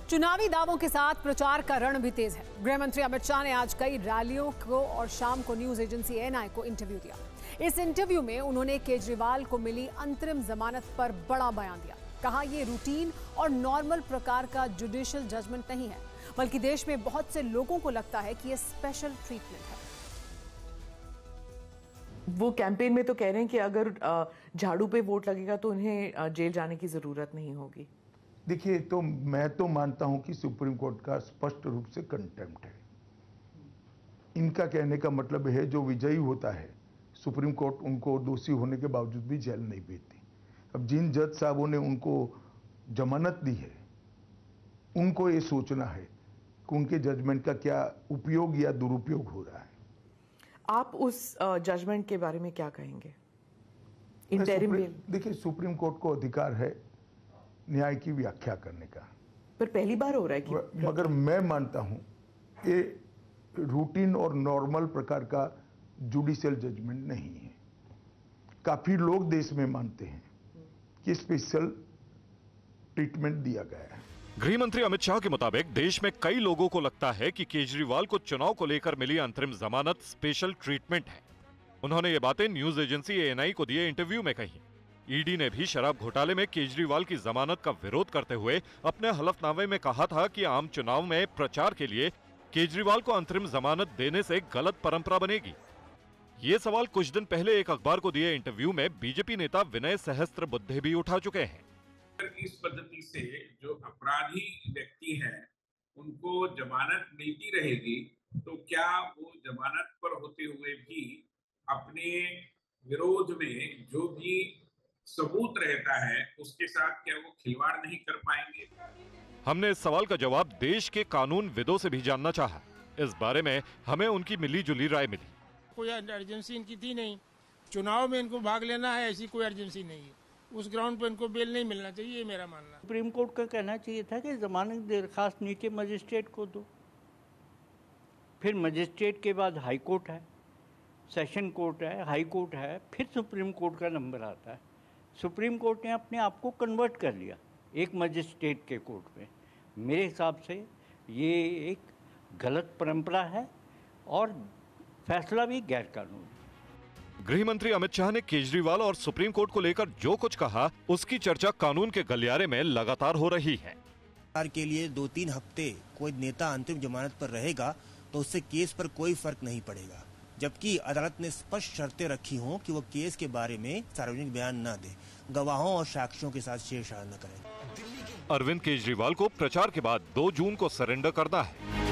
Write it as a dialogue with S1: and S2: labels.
S1: चुनावी दावों के साथ प्रचार का रण भी तेज है। गृह मंत्री अमित शाह ने आज कई रैलियों को और शाम को न्यूज एजेंसी एएनआई को इंटरव्यू दिया। इस इंटरव्यू में उन्होंने केजरीवाल को मिली अंतरिम जमानत पर बड़ा बयान दिया। कहा ये रूटीन और नॉर्मल प्रकार का जुडिशियल जजमेंट नहीं है, बल्कि देश में बहुत से लोगों को लगता है कि ये स्पेशल ट्रीटमेंट है।
S2: वो कैंपेन में तो कह रहे हैं कि अगर झाड़ू पे वोट लगेगा तो उन्हें जेल जाने की जरूरत नहीं होगी।
S3: देखिए, तो मैं तो मानता हूं कि सुप्रीम कोर्ट का स्पष्ट रूप से कंटेम्प्ट है। इनका कहने का मतलब है जो विजयी होता है सुप्रीम कोर्ट उनको दोषी होने के बावजूद भी जेल नहीं भेजती। अब जिन जज साहबों ने उनको जमानत दी है उनको ये सोचना है कि उनके जजमेंट का क्या उपयोग या दुरुपयोग हो रहा है।
S2: आप उस जजमेंट के बारे में क्या कहेंगे? इंटरिम
S3: देखिए, सुप्रीम कोर्ट को अधिकार है न्याय की व्याख्या करने का,
S2: पर पहली बार हो रहा है कि
S3: मगर मैं मानता हूं ये रूटीन और नॉर्मल प्रकार का जुडिशियल जजमेंट नहीं है। काफी लोग देश में मानते हैं कि स्पेशल ट्रीटमेंट दिया गया है।
S4: गृह मंत्री अमित शाह के मुताबिक देश में कई लोगों को लगता है कि केजरीवाल को चुनाव को लेकर मिली अंतरिम जमानत स्पेशल ट्रीटमेंट है। उन्होंने ये बातें न्यूज एजेंसी एएनआई को दिए इंटरव्यू में कही। ईडी ने भी शराब घोटाले में केजरीवाल की जमानत का विरोध करते हुए अपने हलफनामे में कहा था कि आम चुनाव में प्रचार के लिए केजरीवाल को अंतरिम जमानत देने से गलत परंपरा बनेगी। ये सवाल कुछ दिन पहले एक अखबार को दिए इंटरव्यू में बीजेपी नेता विनय सहस्त्रबुद्धे भी उठा चुके हैं।
S5: इस पद्धति से जो अपराधी व्यक्ति हैं उनको जमानत मिलती रहेगी तो क्या वो जमानत पर होते हुए भी अपने विरोध में जो भी सबूत रहता है उसके साथ क्या वो खिलवाड़ नहीं कर पाएंगे?
S4: हमने इस सवाल का जवाब देश के कानून विदों से भी जानना चाहा। इस बारे में हमें उनकी मिली जुली राय मिली।
S6: कोई अर्जेंसी इनकी थी नहीं, चुनाव में इनको भाग लेना है ऐसी कोई अर्जेंसी नहीं है। उस ग्राउंड पर इनको बेल नहीं मिलना चाहिए, ये मेरा मानना है।
S7: सुप्रीम कोर्ट का कहना चाहिए था कि जमानत दरखास्त नीचे मजिस्ट्रेट को दो, फिर मजिस्ट्रेट के बाद हाई कोर्ट है, सेशन कोर्ट है, हाई कोर्ट है, फिर सुप्रीम कोर्ट का नंबर आता है। सुप्रीम कोर्ट ने अपने आप को कन्वर्ट कर लिया एक मजिस्ट्रेट के कोर्ट में। मेरे हिसाब से ये एक गलत परंपरा है और फैसला भी गैर कानूनी।
S4: गृह मंत्री अमित शाह ने केजरीवाल और सुप्रीम कोर्ट को लेकर जो कुछ कहा उसकी चर्चा कानून के गलियारे में लगातार हो रही है।
S8: के लिए 2-3 हफ्ते कोई नेता अंतरिम जमानत पर रहेगा तो उससे केस पर कोई फर्क नहीं पड़ेगा, जबकि अदालत ने स्पष्ट शर्तें रखी हों कि वो केस के बारे में सार्वजनिक बयान न दे, गवाहों और साक्ष्यों के साथ छेड़छाड़ न करें।
S4: अरविंद केजरीवाल को प्रचार के बाद 2 जून को सरेंडर करना है।